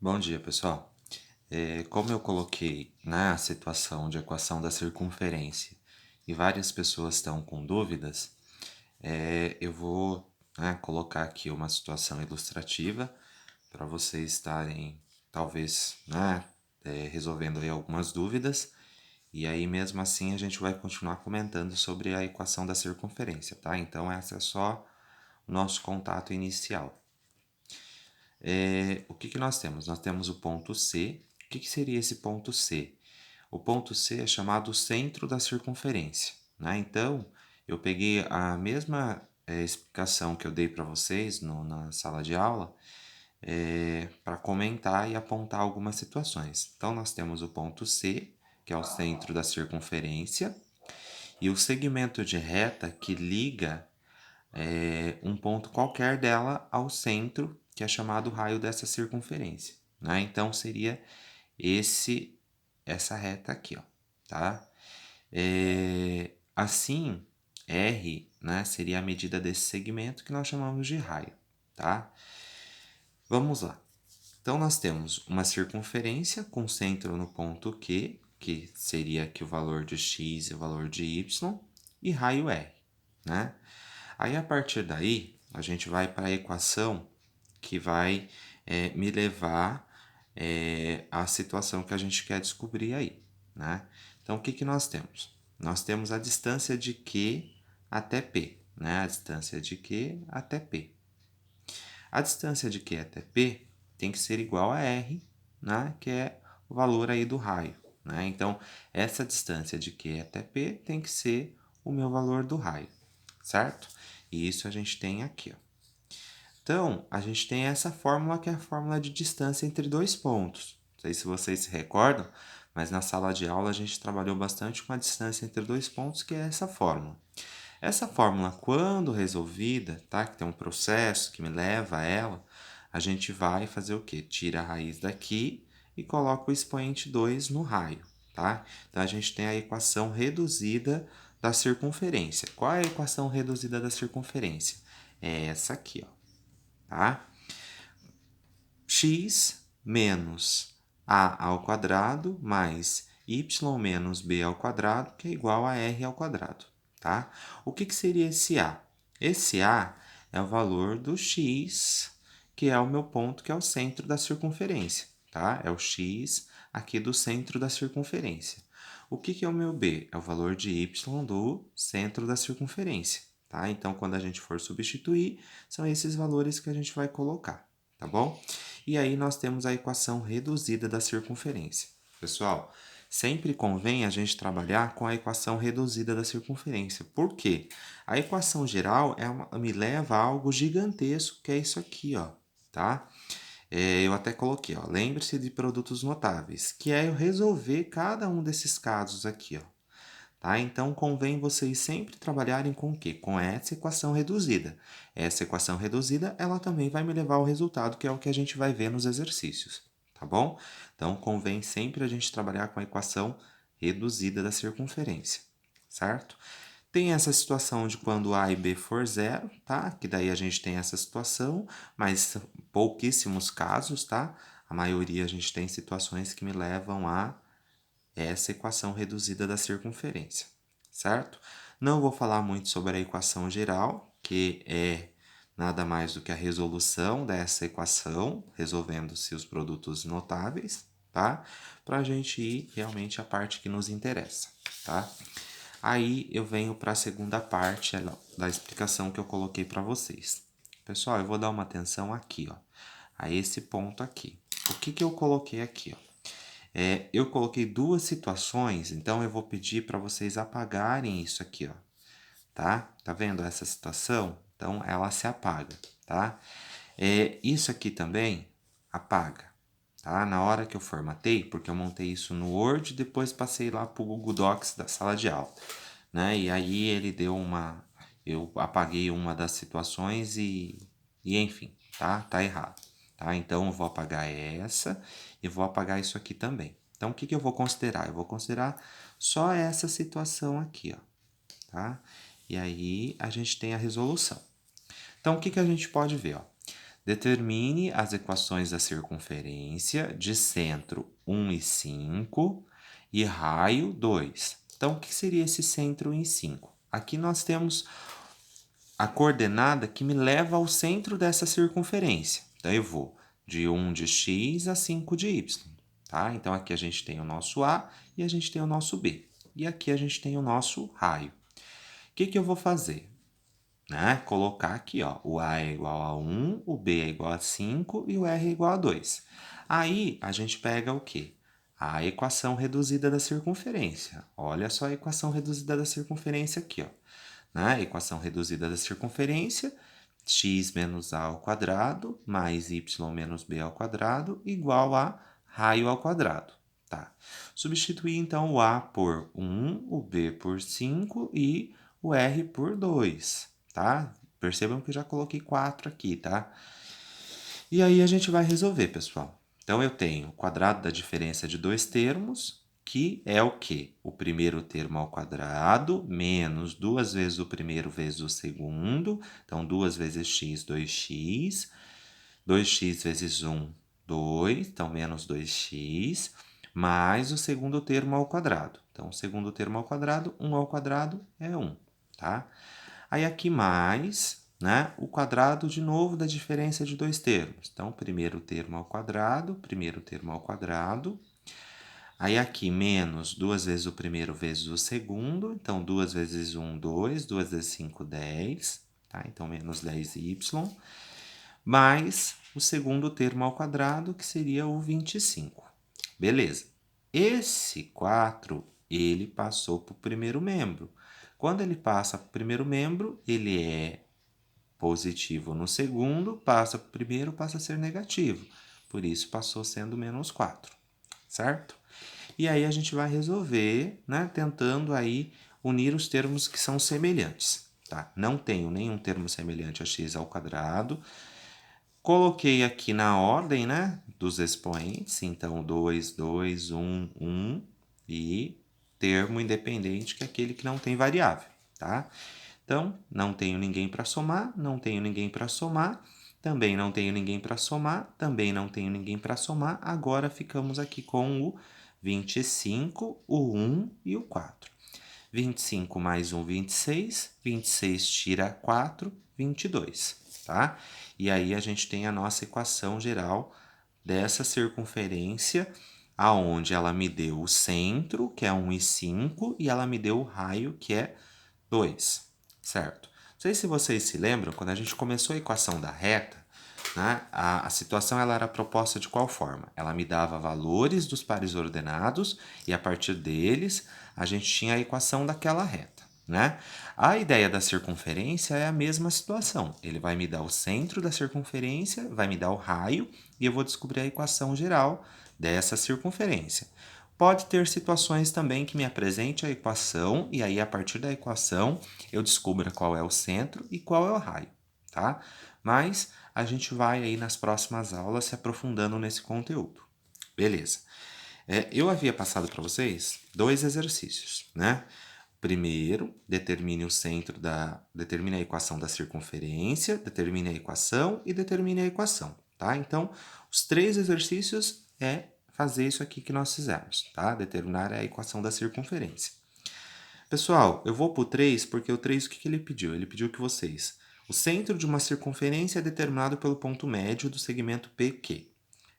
Bom dia, pessoal. Como eu coloquei na situação de equação da circunferência e várias pessoas estão com dúvidas, eu vou, né, colocar aqui uma situação ilustrativa para vocês estarem, talvez, né, resolvendo aí algumas dúvidas. E aí, mesmo assim, a gente vai continuar comentando sobre a equação da circunferência, tá? Então, essa é só o nosso contato inicial. O que nós temos? Nós temos o ponto C. O que seria esse ponto C? O ponto C é chamado centro da circunferência, né? Então, eu peguei a mesma explicação que eu dei para vocês na sala de aula para comentar e apontar algumas situações. Então, nós temos o ponto C, que é o centro da circunferência, e o segmento de reta que liga um ponto qualquer dela ao centro, que é chamado raio dessa circunferência, né? Então seria essa reta aqui, ó, tá? Assim, R, né, seria a medida desse segmento que nós chamamos de raio, tá? Vamos lá. Então nós temos uma circunferência com centro no ponto Q, que seria aqui o valor de x e o valor de y, e raio R, né? Aí, a partir daí, a gente vai para a equação que vai me levar à situação que a gente quer descobrir aí, né? Então, o que nós temos? Nós temos a distância de Q até P, né? A distância de Q até P. A distância de Q até P tem que ser igual a R, né? Que é o valor aí do raio, né? Então, essa distância de Q até P tem que ser o meu valor do raio, certo? E isso a gente tem aqui, ó. Então, a gente tem essa fórmula que é a fórmula de distância entre dois pontos. Não sei se vocês se recordam, mas na sala de aula a gente trabalhou bastante com a distância entre dois pontos, que é essa fórmula. Essa fórmula, quando resolvida, tá? Que tem um processo que me leva a ela, a gente vai fazer o quê? Tira a raiz daqui e coloca o expoente 2 no raio, tá? Então, a gente tem a equação reduzida da circunferência. Qual é a equação reduzida da circunferência? É essa aqui, ó, tá? X menos a ao quadrado mais y menos b ao quadrado, que é igual a r ao quadrado, tá? O que seria esse a? Esse a é o valor do x, que é o meu ponto, que é o centro da circunferência, tá? É o x aqui do centro da circunferência. O que é o meu b? É o valor de y do centro da circunferência, tá? Então, quando a gente for substituir, são esses valores que a gente vai colocar, tá bom? E aí nós temos a equação reduzida da circunferência. Pessoal, sempre convém a gente trabalhar com a equação reduzida da circunferência. Por quê? A equação geral me leva a algo gigantesco, que é isso aqui, ó, tá? Eu até coloquei, ó, lembre-se de produtos notáveis, que é eu resolver cada um desses casos aqui, ó. Tá? Então, convém vocês sempre trabalharem com o quê? Com essa equação reduzida. Essa equação reduzida, ela também vai me levar ao resultado, que é o que a gente vai ver nos exercícios, tá bom? Então, convém sempre a gente trabalhar com a equação reduzida da circunferência, certo? Tem essa situação de quando A e B for zero, tá? Que daí a gente tem essa situação, mas pouquíssimos casos, tá? A maioria a gente tem situações que me levam a essa equação reduzida da circunferência, certo? Não vou falar muito sobre a equação geral, que é nada mais do que a resolução dessa equação, resolvendo-se os produtos notáveis, tá? Para a gente ir realmente à parte que nos interessa, tá? Aí eu venho para a segunda parte da explicação que eu coloquei para vocês. Pessoal, eu vou dar uma atenção aqui, ó, a esse ponto aqui. O que eu coloquei aqui, ó? Eu coloquei duas situações, então eu vou pedir para vocês apagarem isso aqui, ó, tá? Tá vendo essa situação? Então ela se apaga, tá? Isso aqui também apaga, tá? Na hora que eu formatei, porque eu montei isso no Word e depois passei lá para o Google Docs da sala de aula, né? E aí ele deu uma, eu apaguei uma das situações e enfim, tá? Tá errado, tá? Então eu vou apagar essa e vou apagar isso aqui também. Então o que eu vou considerar? Eu vou considerar só essa situação aqui, ó, tá? E aí a gente tem a resolução. Então o que a gente pode ver, ó? Determine as equações da circunferência de centro 1 e 5 e raio 2. Então, o que seria esse centro 1 e 5? Aqui nós temos a coordenada que me leva ao centro dessa circunferência. Então, eu vou de 1 de x a 5 de y, tá? Então, aqui a gente tem o nosso A e a gente tem o nosso B. E aqui a gente tem o nosso raio. O que eu vou fazer? Né? Colocar aqui, ó, o A é igual a 1, o B é igual a 5 e o R é igual a 2. Aí, a gente pega o quê? A equação reduzida da circunferência. Olha só a equação reduzida da circunferência aqui, ó. Né? Equação reduzida da circunferência, x menos a ao quadrado mais y menos b ao quadrado igual a raio ao quadrado. Tá? Substituir, então, o a por 1, o b por 5 e o r por 2. Tá? Percebam que eu já coloquei 4 aqui, tá? E aí a gente vai resolver, pessoal. Então, eu tenho o quadrado da diferença de dois termos, que é o quê? O primeiro termo ao quadrado, menos 2 vezes o primeiro vezes o segundo. Então, 2 vezes x, 2x. 2x vezes 1, 2. Então, menos 2x. Mais o segundo termo ao quadrado. Então, o segundo termo ao quadrado, 1 ao quadrado é 1, tá? Aí, aqui mais, né? O quadrado, de novo, da diferença de dois termos. Então, primeiro termo ao quadrado, primeiro termo ao quadrado. Aí, aqui, menos 2 vezes o primeiro vezes o segundo. Então, 2 vezes 1, 2. 2 vezes 5, 10. Tá? Então, menos 10y. Mais o segundo termo ao quadrado, que seria o 25. Beleza. Esse 4, ele passou para o primeiro membro. Quando ele passa para o primeiro membro, ele é positivo no segundo, passa para o primeiro, passa a ser negativo. Por isso, passou sendo menos 4, certo? E aí a gente vai resolver, né, tentando aí unir os termos que são semelhantes, tá? Não tenho nenhum termo semelhante a x ao quadrado. Coloquei aqui na ordem, né, dos expoentes, então 2, 2, 1, 1 e termo independente, que é aquele que não tem variável, tá? Então, não tenho ninguém para somar, não tenho ninguém para somar, também não tenho ninguém para somar, também não tenho ninguém para somar. Agora ficamos aqui com o 25, o 1 e o 4. 25 mais 1, 26. 26 tira 4, 22, tá? E aí a gente tem a nossa equação geral dessa circunferência, aonde ela me deu o centro, que é 1 e 5, e ela me deu o raio, que é 2, certo? Não sei se vocês se lembram, quando a gente começou a equação da reta, né, a situação ela era proposta de qual forma? Ela me dava valores dos pares ordenados e a partir deles a gente tinha a equação daquela reta, né? A ideia da circunferência é a mesma situação. Ele vai me dar o centro da circunferência, vai me dar o raio e eu vou descobrir a equação geral dessa circunferência. Pode ter situações também que me apresente a equação e aí a partir da equação eu descubra qual é o centro e qual é o raio, tá? Mas a gente vai aí nas próximas aulas se aprofundando nesse conteúdo. Beleza. Eu havia passado para vocês dois exercícios, né? Primeiro, determine a equação da circunferência, determine a equação e determine a equação, tá? Então, os três exercícios é fazer isso aqui que nós fizemos, tá? Determinar a equação da circunferência. Pessoal, eu vou para o 3 porque o 3 o que ele pediu? Ele pediu que vocês... O centro de uma circunferência é determinado pelo ponto médio do segmento PQ.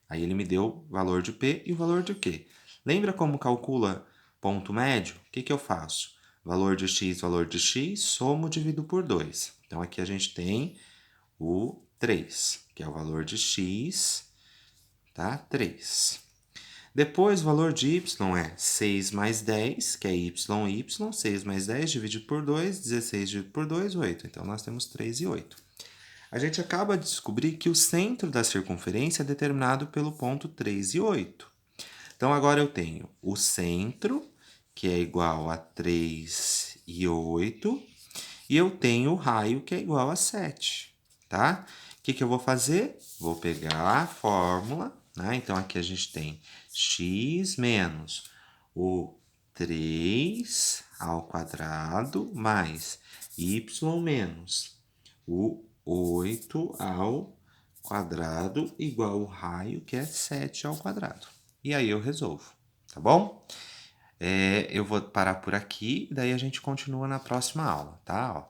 Aí ele me deu o valor de P e o valor de Q. Lembra como calcula ponto médio? O que eu faço? Valor de x, somo, divido por 2. Então, aqui a gente tem o 3, que é o valor de x, tá? 3. Depois, o valor de y é 6 mais 10, que é y. 6 mais 10 dividido por 2, 16 dividido por 2, 8. Então, nós temos 3 e 8. A gente acaba de descobrir que o centro da circunferência é determinado pelo ponto 3 e 8. Então, agora eu tenho o centro, que é igual a 3 e 8, e eu tenho o raio, que é igual a 7, tá? O que eu vou fazer? Vou pegar a fórmula, né? Então, aqui a gente tem x menos o 3 ao quadrado mais y menos o 8 ao quadrado igual o raio, que é 7 ao quadrado. E aí eu resolvo, tá bom? Eu vou parar por aqui, daí a gente continua na próxima aula, tá? Ó,